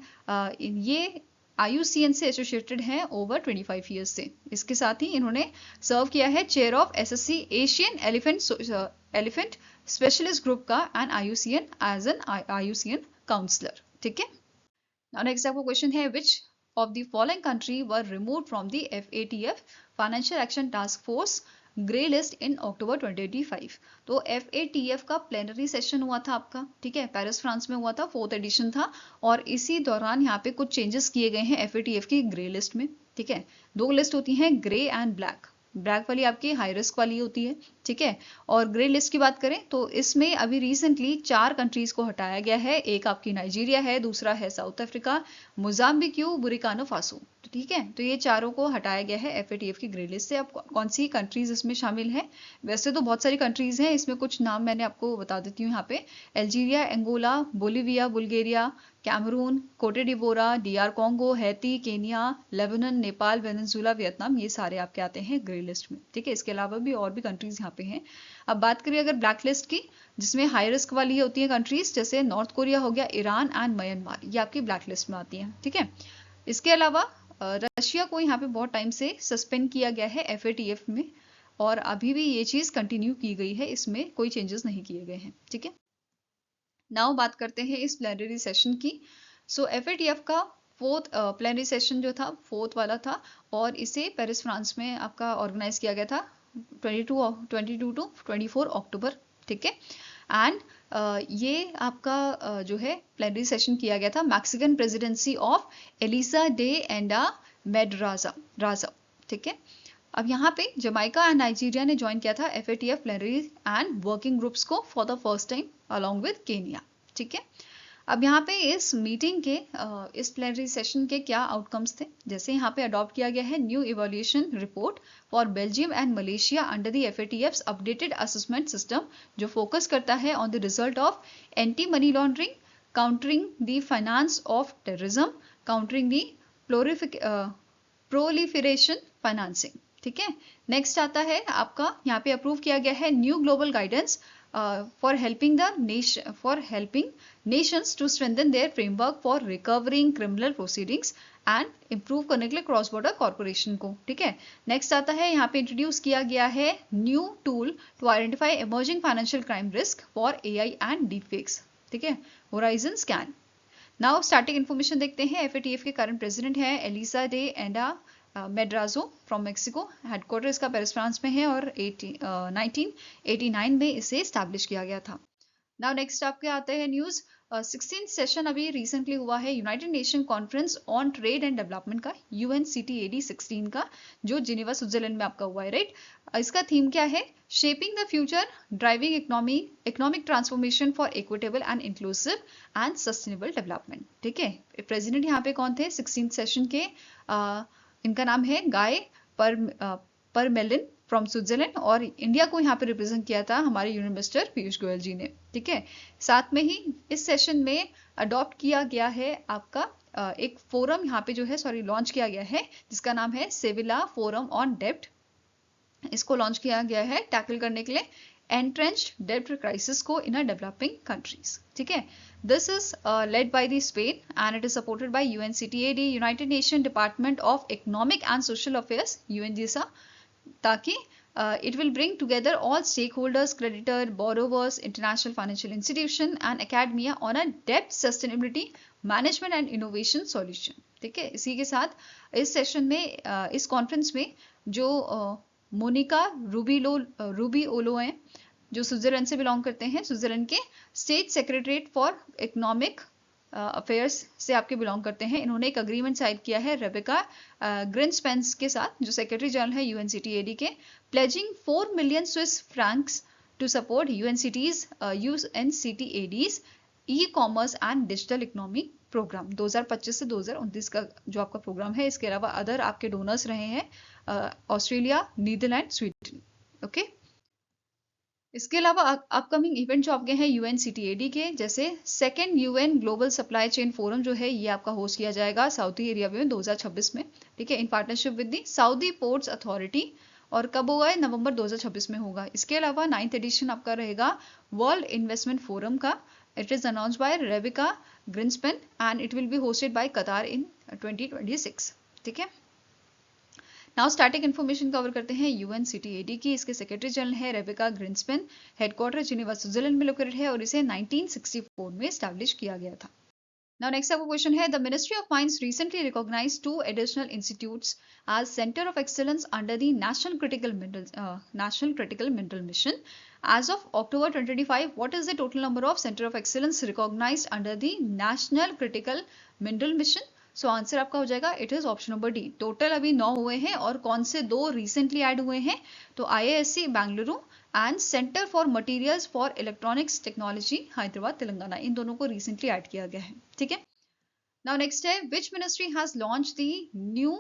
ये IUCN से associated हैं ओवर 25 ईयर्स से। इसके साथ ही इन्होंने सर्व किया है chair of SSC Asian elephant specialist group का and IUCN as an IUCN councillor. ठीक है, नाउ नेक्स्ट आपको क्वेश्चन है, which of the following country were removed from the FATF financial action task force grey list in October 2025। तो FATF का plenary session हुआ था आपका, ठीक है, पेरिस फ्रांस में हुआ था, 4th एडिशन था, और इसी दौरान यहाँ पे कुछ चेंजेस किए गए हैं FATF की ग्रे लिस्ट में। ठीक है, 2 लिस्ट होती हैं, ग्रे एंड ब्लैक। ब्लैक वाली आपकी हाई रिस्क वाली होती है, ठीक है, और ग्रे लिस्ट की बात करें तो इसमें अभी रिसेंटली 4 कंट्रीज को हटाया गया है। एक आपकी नाइजीरिया है, दूसरा है south Africa, Mozambique, Burkina Faso. ठीक है, तो ये चारों को हटाया गया है FATF की ग्रे लिस्ट से। अब कौन सी कंट्रीज इसमें शामिल है, वैसे तो बहुत सारी कंट्रीज हैं, इसमें कुछ नाम मैंने आपको बता देती हूँ यहाँ पे, Algeria, Angola, Bolivia, Bulgaria, Cameroon, Cote d'Ivoire, DR Congo, Haiti, Kenya, Lebanon, Nepal, Venezuela, Vietnam, ये सारे आपके आते हैं ग्रे लिस्ट में। ठीक है, इसके अलावा भी और भी कंट्रीज यहाँ पे हैं। अब बात करिए अगर ब्लैक लिस्ट की, जिसमें हाई रिस्क वाली होती है कंट्रीज, जैसे नॉर्थ कोरिया हो गया, ईरान एंड म्यांमार, ये आपकी ब्लैक लिस्ट में आती है। ठीक है, इसके अलावा रशिया को यहाँ पे बहुत टाइम से सस्पेंड किया गया है FATF में, और अभी भी ये चीज कंटिन्यू की गई है, इसमें कोई चेंजेस नहीं किए गए हैं। ठीक है, नाउ बात करते हैं इस प्लेनरी सेशन की। सो FATF का 4th प्लेनरी सेशन जो था 4th वाला था, और इसे पेरिस फ्रांस में आपका ऑर्गेनाइज किया गया था 22 टू 24 अक्टूबर। ठीक है, एंड ये आपका जो है प्लेनरी सेशन किया गया था Mexican presidency of Elisa de Anda Madrazo. ठीक है, अब यहाँ पे जमाइका एंड नाइजीरिया ने ज्वाइन किया था FATF plenary and working groups को for the first time along with Kenya. ठीक है, अब यहाँ पे इस मीटिंग के इस प्लेनरी सेशन के क्या आउटकम्स थे, जैसे यहाँ पे अडॉप्ट किया गया है new evolution report for Belgium and Malaysia under the FATF's updated assessment system, जो फोकस करता है on the result of anti money laundering, countering the finance of terrorism, countering the proliferation financing. ठीक है, next आता है आपका यहाँ पे अप्रूव किया गया है new global guidance for helping nations to strengthen their framework for recovering criminal proceedings and improve करने के लिए क्रॉस बॉर्डर कॉर्पोरेशन को। ठीक है, नेक्स्ट आता है यहाँ पे इंट्रोड्यूस किया गया है new tool to identify emerging financial crime risk for AI and deepfakes. ठीक है, horizon scan. Now starting information देखते हैं। FATF के करंट प्रेसिडेंट है Elisa de Anda Madrazo from Mexico, headquarter इसका पेरिस फ्रांस में है, और 1989 में इसे स्टैब्लिश किया गया था। नाउ नेक्स्ट आपके आते हैं न्यूज। 16th सेशन अभी रिसेंटली हुआ है United nation conference on trade and development का, UNCTAD 16 का, जो जिनेवा स्विट्जरलैंड में आपका हुआ है, राइट। इसका थीम क्या है, shaping the future driving economic transformation for equitable and inclusive and sustainable development. ठीक है, प्रेसिडेंट यहाँ पे कौन थे 16th सेशन के, इनका नाम है गाय परमेलिन फ्रॉम स्विट्जरलैंड, और इंडिया को यहाँ पे रिप्रेजेंट किया था हमारे यूनियन मिनिस्टर पीयूष गोयल जी ने। ठीक है, साथ में ही इस सेशन में अडॉप्ट किया गया है आपका एक फोरम यहाँ पे जो है लॉन्च किया गया है, जिसका नाम है सेविला फोरम ऑन डेब्ट। इसको लॉन्च किया गया है टैकल करने के लिए entrenched debt crisis को in a developing countries. ठीक है, this is led by the Spain and it is supported by UNCTAD, United Nations Department of Economic and Social Affairs, UNGSA, ताकि it will bring together all stakeholders, creditor, borrowers, international financial institution and academia on a debt sustainability management and innovation solution. ठीक है, इसी के साथ इस session में इस conference में जो मोनिका रूबिओलो हैं, जो स्विट्जरलैंड से बिलोंग करते हैं, स्विट्जरलैंड के state secretariat for economic affairs से आपके बिलोंग करते हैं, इन्होंने एक अग्रीमेंट साइन किया है रेबेका ग्रिन्सपेंस के साथ, जो सेक्रेटरी जनरल है यूएनसीटीएडी के, pledging 4 million Swiss francs to support UNCTAD's e commerce and digital economy programme 2025 से 2029 का जो आपका प्रोग्राम है. इसके अलावा अदर आपके डोनर्स रहे हैं ऑस्ट्रेलिया, नीदरलैंड, स्वीडन. ओके, इसके अलावा अपकमिंग इवेंट जो आपके हैं यूएनसीटीएडी के, जैसे second UN global supply chain forum जो है ये आपका होस्ट किया जाएगा साउदी एरिया में 2026 में. ठीक है, in partnership with the Saudi ports authority, और कब होगा? नवंबर 2026 में होगा. इसके अलावा 9th एडिशन आपका रहेगा वर्ल्ड इन्वेस्टमेंट फोरम का. It is announced by Rebecca Grynspan and it will be hosted by Qatar in 2026. ठीक है, नाउ स्टैटिक इन्फॉर्मेशन कवर करते हैं यूएनसीटीएडी की. इसके सेक्रेटरी जनरल है Rebeca Grynspan, headquarters Geneva Switzerland में लोकेटेड है और इसे 1964 में एस्टैब्लिश किया गया था. नाउ नेक्स्ट आपका क्वेश्चन है, the ministry of mines recently recognised 2 additional institutes as centre of excellence under the national critical mineral mission. As of October 2025, what is the total number of center of excellence recognized under the National Critical Mineral Mission? So answer आपका हो जाएगा it is option number D. Total अभी 9 हुए हैं और कौन से 2 recently add हुए हैं? तो IISc Bengaluru and centre for materials for electronics technology Hyderabad Telangana, इन दोनों को रिसेंटली ऐड किया गया है. ठीक है, नाउ नेक्स्ट है, which ministry has launch the new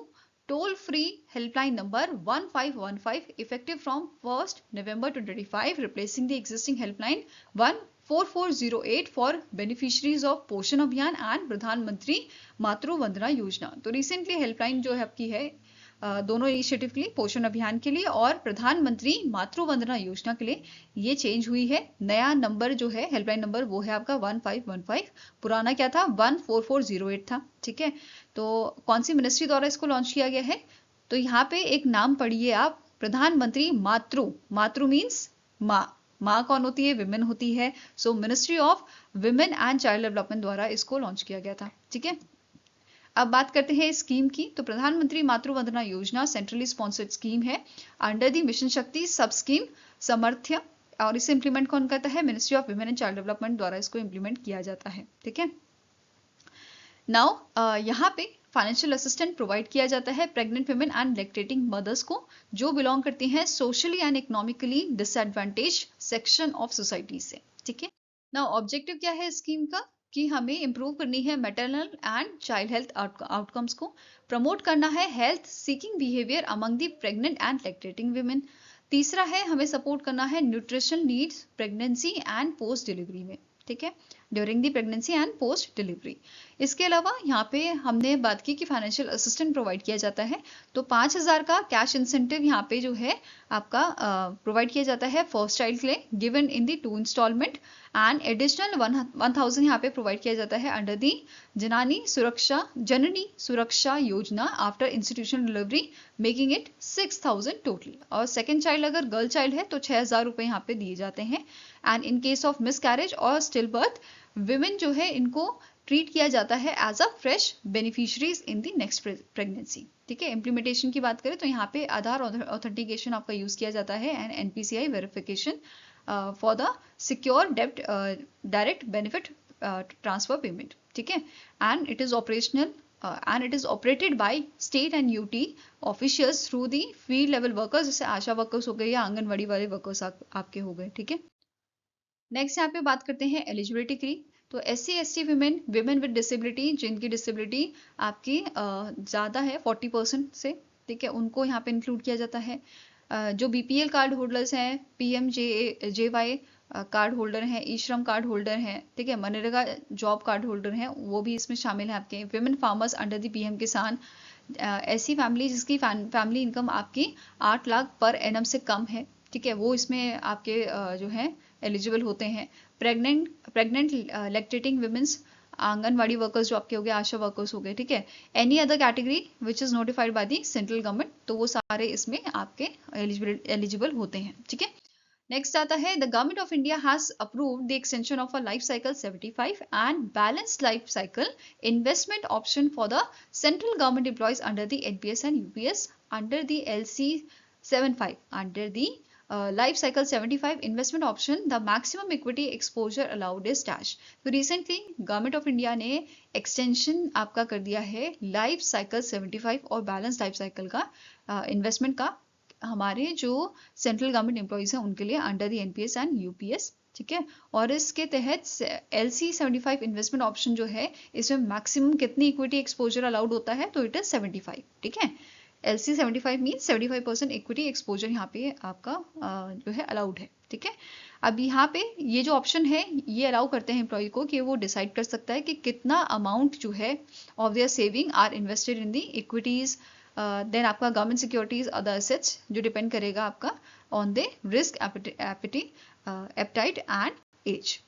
toll free helpline number 1515 effective from 1st November 2025, replacing the existing helpline 14408 for beneficiaries of पोषण अभियान एंड प्रधानमंत्री मातृ वंदना योजना. तो रिसेंटली हेल्पलाइन जो है आपकी है दोनों इनिशिएटिव के लिए, पोषण अभियान के लिए और प्रधानमंत्री मातृ वंदना योजना के लिए ये चेंज हुई है. नया नंबर जो है हेल्पलाइन नंबर वो है आपका 1515, पुराना क्या था? 14408 था. ठीक है, तो कौन सी मिनिस्ट्री द्वारा इसको लॉन्च किया गया है? तो यहाँ पे एक नाम पढ़िए आप, प्रधानमंत्री मातृ मीन्स माँ कौन होती है? विमेन होती है. सो ministry of women and child development द्वारा इसको लॉन्च किया गया था. ठीक है, अब बात करते हैं स्कीम की. तो प्रधानमंत्री मातृ Vandana Yojana centrally sponsored scheme है अंडर दी मिशन शक्ति सब स्कीम समर्थ्य, और इसे इंप्लीमेंट कौन करता है? Ministry of women and child development द्वारा इसको इंप्लीमेंट किया जाता है. ठीक है, नाउ यहाँ पे फाइनेंशियल असिस्टेंट प्रोवाइड किया जाता है pregnant women and lactating mothers को, जो बिलोंग करती हैं socially and economically disadvantage section of society से. ठीक है, नाउ ऑब्जेक्टिव क्या है स्कीम का? कि हमें इंप्रूव करनी है maternal and child health outcomes को, प्रमोट करना है health seeking behaviour among the pregnant and lactating women. तीसरा है हमें सपोर्ट करना है nutrition needs pregnancy and post delivery में. ठीक है, during the pregnancy and post delivery. इसके अलावा यहाँ पे हमने बात की कि फाइनेंशियल असिस्टेंट प्रोवाइड किया जाता है, तो 5000 का कैश इंसेंटिव यहाँ पे जो है आपका प्रोवाइड किया जाता है फर्स्ट चाइल्ड के लिए, given in the 2 instalment, and additional 1000 यहाँ पे प्रोवाइड किया जाता है under the Janani Suraksha Yojana after institutional delivery, making it 6000 totally. और सेकेंड चाइल्ड अगर गर्ल चाइल्ड है तो 6000 रुपए यहाँ पे दिए जाते हैं. And in case of miscarriage और स्टिल बर्थ विमेन जो है इनको ट्रीट किया जाता है as a fresh beneficiaries in the next pregnancy. ठीक है, इम्प्लीमेंटेशन की बात करें तो यहाँ पे आधार ऑथेंटिकेशन आपका यूज किया जाता है and NPCI verification for the secure डेब्ट डायरेक्ट बेनिफिट ट्रांसफर पेमेंट. ठीक है, and it is operational and it is operated by state and UT officials through the field level workers, जैसे आशा वर्कर्स हो गए या आंगनवाड़ी वाले वर्कर्स आपके हो गए. ठीक है, नेक्स्ट यहाँ पे बात करते हैं एलिजिबिलिटी की. तो SC ST women with disability, जिनकी डिसेबिलिटी आपकी ज़्यादा है 40% से, ठीक है, उनको यहाँ पे इंक्लूड किया जाता है. जो BPL कार्ड होल्डर्स हैं, PMJY कार्ड होल्डर हैं, ई श्रम कार्ड होल्डर हैं, ठीक है, मनरेगा जॉब कार्ड होल्डर हैं, वो भी इसमें शामिल है आपके. Women farmers under the PM किसान, ऐसी फैमिली जिसकी फैमिली इनकम आपकी 8 लाख पर एनम से कम है. ठीक है, वो इसमें आपके जो है एलिजिबल होते हैं। Pregnant lactating womens, anganwadi workers जो आपके हो गए, आशा वर्कर्स हो गए, ठीक है। Any other category which is notified by the central government, तो वो सारे इसमें आपके एलिजिबल होते हैं, ठीक है। नेक्स्ट आता है, the government of India has approved the extension of a life cycle 75 and balanced life cycle investment option for the central government employees under the NPS and UPS under the LC 75 under the life cycle 75 investment option, the maximum equity exposure allowed is dash. तो recently government of India ने extension आपका कर दिया है life cycle 75 और balance life cycle का investment का, हमारे जो सेंट्रल गवर्नमेंट एम्प्लॉयज हैं उनके लिए under the NPS and UPS, ठीक है। और इसके तहत एलसी 75 इन्वेस्टमेंट ऑप्शन जो है, इसमें मैक्सिमम कितनी इक्विटी एक्सपोजर अलाउड होता है, तो इट इज 75, ठीक है। एलसी 75 मीन 75% इक्विटी एक्सपोजर यहाँ पे आपका जो है अलाउड है, ठीक है। अब यहाँ पे ये जो ऑप्शन है ये अलाउ करते हैं एम्प्लॉय को कि वो डिसाइड कर सकता है कि कितना अमाउंट जो है of their saving are invested in the equities, then आपका गवर्नमेंट सिक्योरिटीज, अदर एसेट्स, जो डिपेंड करेगा आपका on the risk appetite and age.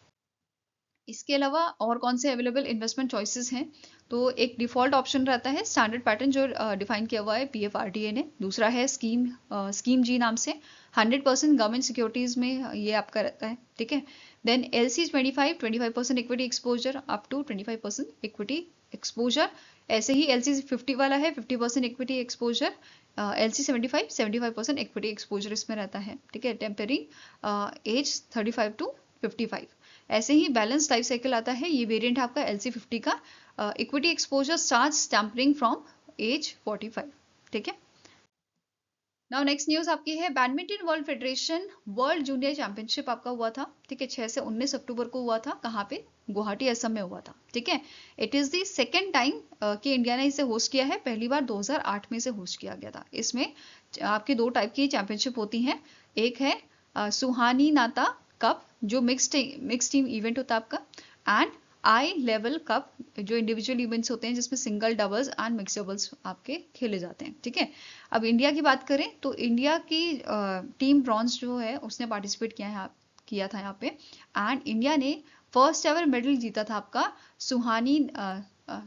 इसके अलावा और कौन से अवेलेबल इन्वेस्टमेंट चॉइसेस हैं, तो एक डिफॉल्ट ऑप्शन रहता है स्टैंडर्ड पैटर्न जो डिफाइन किया हुआ है पीएफआरडीए ने। दूसरा है स्कीम जी नाम से 100% गवर्नमेंट सिक्योरिटीज में ये आपका रहता है, ठीक है। Then LC 25% equity exposure up to 25% equity exposure. ऐसे ही एलसी 50 वाला है 50% equity exposure. LC 75% equity exposure इसमें रहता है, ठीक है। Temporary age 35 to 55। ऐसे ही बैलेंस लाइफ साइकिल आता है, ये वेरिएंट आपका एलसी 50 का, equity exposure starts tapering from age 45, ठीक है। नाउ नेक्स्ट न्यूज आपकी है, badminton world federation world junior championship आपका हुआ था, ठीक है। 6 से 19 अक्टूबर को हुआ था, कहाँ पे, गुवाहाटी असम में हुआ था, ठीक है। It is the second time कि इंडिया ने इसे होस्ट किया है, पहली बार 2008 में इसे होस्ट किया गया था। इसमें आपकी 2 टाइप की चैंपियनशिप होती हैं, एक है सुहानी नाता कप जो मिक्स टीम इवेंट होता है आपका, एंड आई लेवल कप जो इंडिविजुअल इवेंट्स होते हैं जिसमें single, doubles and mix doubles आपके खेले जाते हैं, ठीक है। अब इंडिया की बात करें तो इंडिया की टीम ब्रॉन्ज जो है उसने पार्टिसिपेट किया था यहाँ पे, एंड इंडिया ने फर्स्ट एवर मेडल जीता था आपका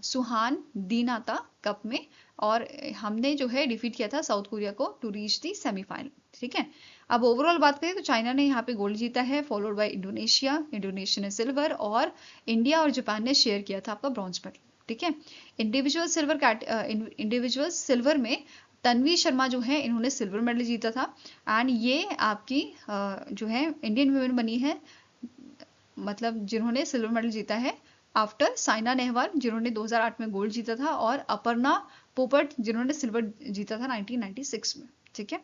सुहान दीनाता कप में, और हमने जो है डिफीट किया था साउथ कोरिया को टू रीच दी सेमीफाइनल, ठीक है। अब ओवरऑल बात करें तो चाइना ने यहाँ पे गोल्ड जीता है, फॉलोड बाय इंडोनेशिया ने सिल्वर, और इंडिया और जापान ने शेयर किया था आपका ब्रॉन्ज मेडल, ठीक है। इंडिविजुअल सिल्वर में तन्वी शर्मा जो है इन्होंने सिल्वर मेडल जीता था, एंड ये आपकी जो है इंडियन वुमेन बनी है, मतलब जिन्होंने सिल्वर मेडल जीता है आफ्टर साइना नेहवाल जिन्होंने 2008 में गोल्ड जीता था, और अपर्णा पोपट जिन्होंने सिल्वर जीता था 1996 में, ठीक है।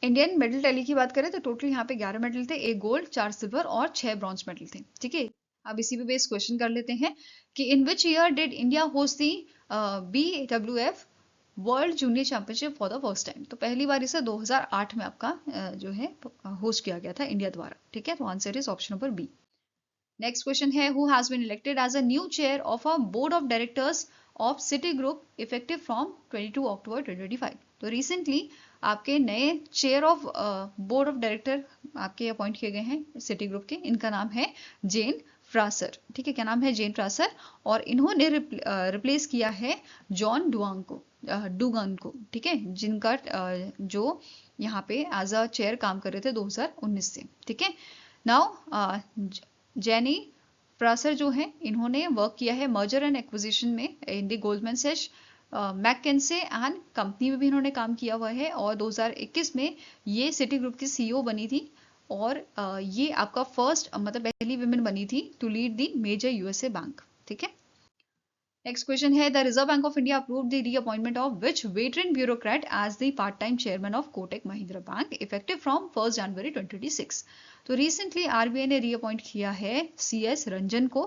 इंडियन मेडल टैली की बात करें तो टोटल यहाँ पे 11 मेडल थे, 1 गोल्ड, 4 सिल्वर और 6 ब्रॉन्ज मेडल थे, ठीक है। अब इसी पे बेस क्वेश्चन कर लेते हैं कि in which year did India host the BWF world junior championship for the first time. तो पहली बार इसे 2008 में आपका जो है होस्ट किया गया था इंडिया द्वारा, ठीक है। तो answer is option number B. Next question है, who has been elected as a new chair of a board of directors of Citigroup effective from 22 October 2025। तो रिसेंटली आपके नए chair of board of director आपके appoint किए गए हैं city group के, इनका नाम है जेन फ्रासर, ठीक है। क्या नाम है, जेन फ्रासर, और इन्होंने रिप्लेस किया है जॉन डुगान को, ठीक है, जिनका जो यहाँ पे एज अ चेयर काम कर रहे थे 2019 से, ठीक है। नाउ जेनी फ्रासर जो है इन्होंने वर्क किया है मर्जर एंड एक्विजिशन में इन दी गोल्डमैन सैच, मैककिंसे एंड कंपनी में भी इन्होंने काम किया हुआ है, और 2021 में ये सिटी ग्रुप की सीईओ बनी थी, और ये आपका फर्स्ट मतलब पहली वुमेन बनी थी to lead the major USA bank, ठीक है। नेक्स्ट क्वेश्चन है, the reserve bank of India approved the reappointment of which veteran bureaucrat as the part time chairman of Kotak Mahindra bank effective from 1 January 2026। तो recently RBI ने reappoint किया है CS Ranjan को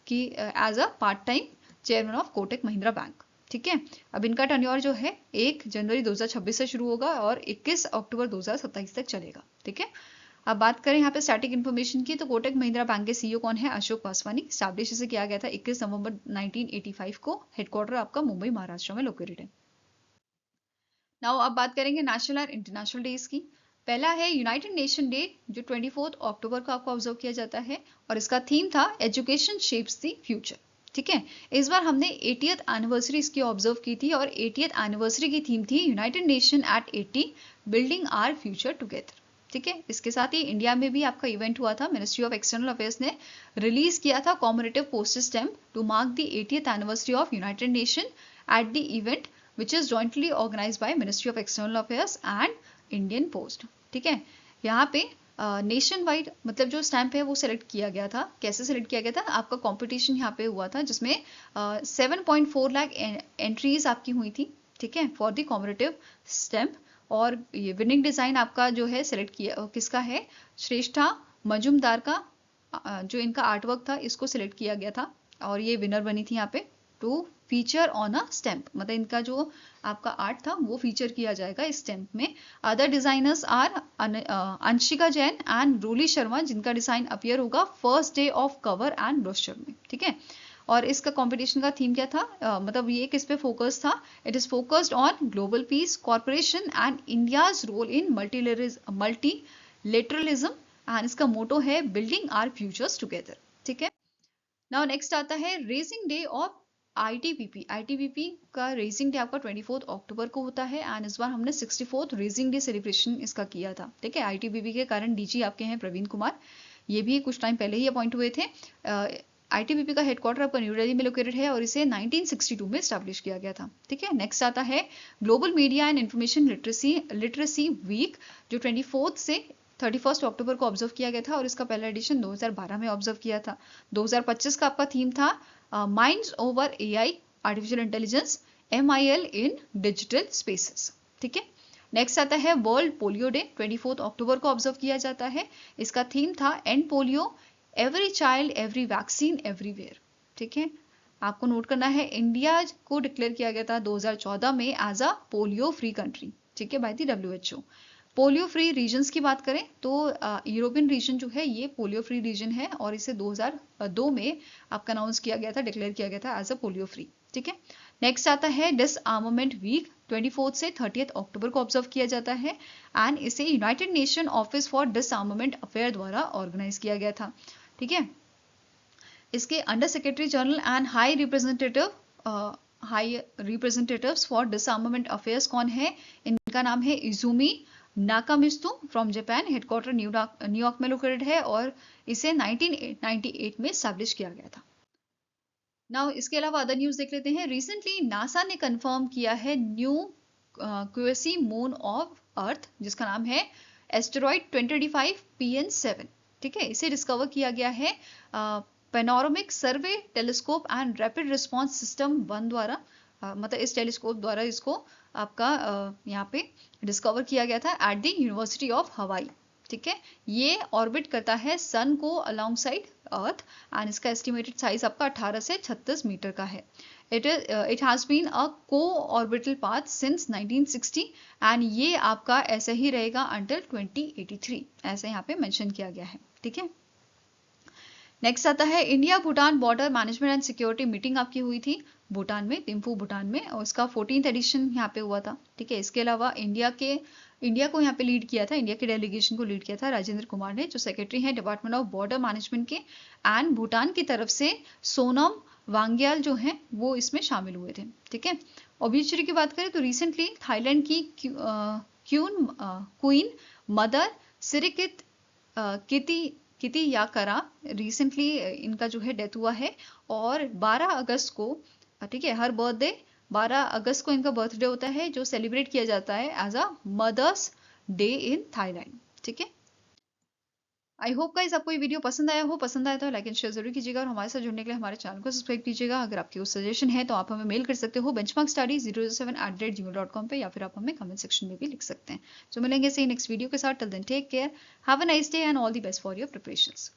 कि as a part time chairman of Kotak Mahindra bank, ठीक है। अब इनका टर्न्योर जो है 1 जनवरी 2026 से शुरू होगा और 21 अक्टूबर 2027 तक चलेगा, ठीक है। अब बात करें यहाँ पे स्टैटिक इन्फॉर्मेशन की, तो कोटक महिंद्रा बैंक के सीईओ कौन है, अशोक वासवानी। स्टैब्लिश इसे किया गया था 21 नवंबर 1985 को, हेडक्वार्टर आपका मुंबई महाराष्ट्र में लोकेटेड है। नाउ अब बात करेंगे नेशनल और इंटरनेशनल डेज की। पहला है यूनाइटेड नेशन डे जो 24 अक्टूबर को आपको ऑब्जर्व किया जाता है और इसका थीम था एजुकेशन शेप्स द फ्यूचर। ठीक है, इस बार हमने 80th एनिवर्सरी इसकी ऑब्जर्व की थी और 80th एनिवर्सरी की थीम थी united nation at 80 building our future together. ठीक है, इसके साथ ही इंडिया में भी आपका इवेंट हुआ था। मिनिस्ट्री ऑफ एक्सटर्नल अफेयर्स ने रिलीज किया था commemorative postal stamp to mark the 80th anniversary of United nation at the event which is jointly organised by Ministry of External Affairs and Indian Post. ठीक है, यहाँ पे nation wide मतलब जो stamp है वो सिलेक्ट किया गया था। कैसे सिलेक्ट किया गया था? आपका कंपटीशन यहाँ पे हुआ था जिसमें 7.4 लाख एंट्रीज आपकी हुई थी। ठीक है, फॉर द कॉमरेटिव स्टैंप। और ये विनिंग डिजाइन आपका जो है सिलेक्ट किया किसका है? श्रेष्ठा मजुमदार का जो इनका आर्टवर्क था इसको सिलेक्ट किया गया था और ये विनर बनी थी यहाँ पे to feature on a stamp. मतलब इनका जो आपका आर्ट था वो फीचर किया जाएगा इस स्टैम्प में। Other designers are Anshika Jain and Ruli Sharma जिनका डिजाइन अपीयर होगा first day of cover and brochure में। ठीक है, और इसका कंपटीशन का थीम क्या था? मतलब ये किस पे फोकस था? It is focused on global peace, corporation and India's role in multilateralism and इसका मोटो है बिल्डिंग आवर फ्यूचर्स टुगेदर। ठीक है, नाउ नेक्स्ट आता है raising day of ITBP. ITBP का रेजिंग डे आपका 24 अक्टूबर को होता है एंड इस बार हमने 64th रेजिंग डे सेलिब्रेशन इसका किया था। ठीक है, आईटीबीपी के कारण डीजी आपके हैं प्रवीण कुमार, ये भी कुछ टाइम पहले ही अपॉइंट हुए थे। आईटीबीपी का हेडक्वार्टर आपका न्यू दिल्ली में लोकेटेड है और इसे 1962 में स्टैब्लिश किया गया था। ठीक है, नेक्स्ट आता है global media and information literacy week जो 24 से 31 अक्टूबर को ऑब्जर्व किया गया था और इसका पहला एडिशन 2012 में ऑब्जर्व किया था। 2025 का आपका थीम था minds over AI artificial intelligence MIL इन डिजिटल स्पेसेस। ठीक है, नेक्स्ट आता है वर्ल्ड पोलियो डे 24 अक्टूबर को ऑब्जर्व किया जाता है। इसका थीम था and polio every child every vaccine everywhere. ठीक है, आपको नोट करना है इंडिया को डिक्लेयर किया गया था 2014 में as a polio free country. ठीक है, by the WHO। Polio free regions की बात करें तो यूरोपियन रीजन जो है ये पोलियो फ्री रीजन है और इसे 2002 में आपका अनाउंस किया गया था, डिक्लेयर किया गया था एज अ पोलियो फ्री। ठीक है, नेक्स्ट आता है डिसआर्मामेंट वीक 24 से 30 अक्टूबर को ऑब्जर्व किया जाता है एंड इसे United nation office for डिसआर्मामेंट affair द्वारा ऑर्गेनाइज किया गया था। ठीक है, इसके under secretary general and high representatives for डिसआर्मामेंट affairs कौन है? इनका नाम है Izumi नाकामित्सु from Japan, headquarter New York में लोकेटेड है और इसे 1998 में एस्टैब्लिश किया गया था। नाउ इसके अलावा अदर न्यूज देख लेते हैं। रिसेंटली नासा ने कंफर्म किया है new QAC moon of earth जिसका नाम है एस्टेरॉइड 2025 PN7। ठीक है, इसे डिस्कवर किया गया है panoramic survey telescope and rapid response system 1 द्वारा। मतलब इस टेलीस्कोप द्वारा इसको आपका यहाँ पे डिस्कवर किया गया था एट द यूनिवर्सिटी ऑफ हवाई। ठीक है, ये ऑर्बिट करता है सन को अलोंग साइड अर्थ एंड इसका एस्टिमेटेड साइज आपका 18 से 36 मीटर का है। इट हैज बीन अ को ऑर्बिटल पाथ सिंस 1960 एंड ये आपका ऐसे ही रहेगा अंटिल 2083, ऐसे यहाँ पे मेंशन किया गया है। ठीक है, नेक्स्ट आता है India Bhutan border management and security meeting आपकी हुई थी भूटान में, थिम्फू भूटान में, और उसका 14th एडिशन यहाँ पे हुआ था। ठीक है, इसके अलावा इंडिया को यहाँ पे लीड किया था, इंडिया के डेलीगेशन को लीड किया था राजेंद्र कुमार ने जो सेक्रेटरी हैं डिपार्टमेंट ऑफ बॉर्डर मैनेजमेंट के एंड भूटान की तरफ से सोनम वांग्याल जो हैं वो इसमें शामिल हुए थे। ठीक है, ऑब्जेक्चरी की बात करें तो रिसेंटली थाईलैंड की क्वीन मदर सिरिकित किति याकरा रिसेंटली इनका जो है डेथ हुआ है और 12 अगस्त को, ठीक है, हर बर्थडे 12 अगस्त को इनका बर्थडे होता है जो सेलिब्रेट किया जाता है as a mother's day in Thailand. ठीक है, आई होप गाइस आपको ये वीडियो पसंद आया हो। पसंद आया तो लाइक एंड शेयर जरूर कीजिएगा और हमारे साथ जुड़ने के लिए हमारे चैनल को सब्सक्राइब कीजिएगा। अगर आपकी कोई सजेशन है तो आप हमें मेल कर सकते हो benchmarkstudy007@gmail.com पे या फिर आप हमें कमेंट सेक्शन में भी लिख सकते हैं। तो मिलेंगे से नेक्स्ट वीडियो के साथ। Till then take care, have a nice day and all the best for your preparations.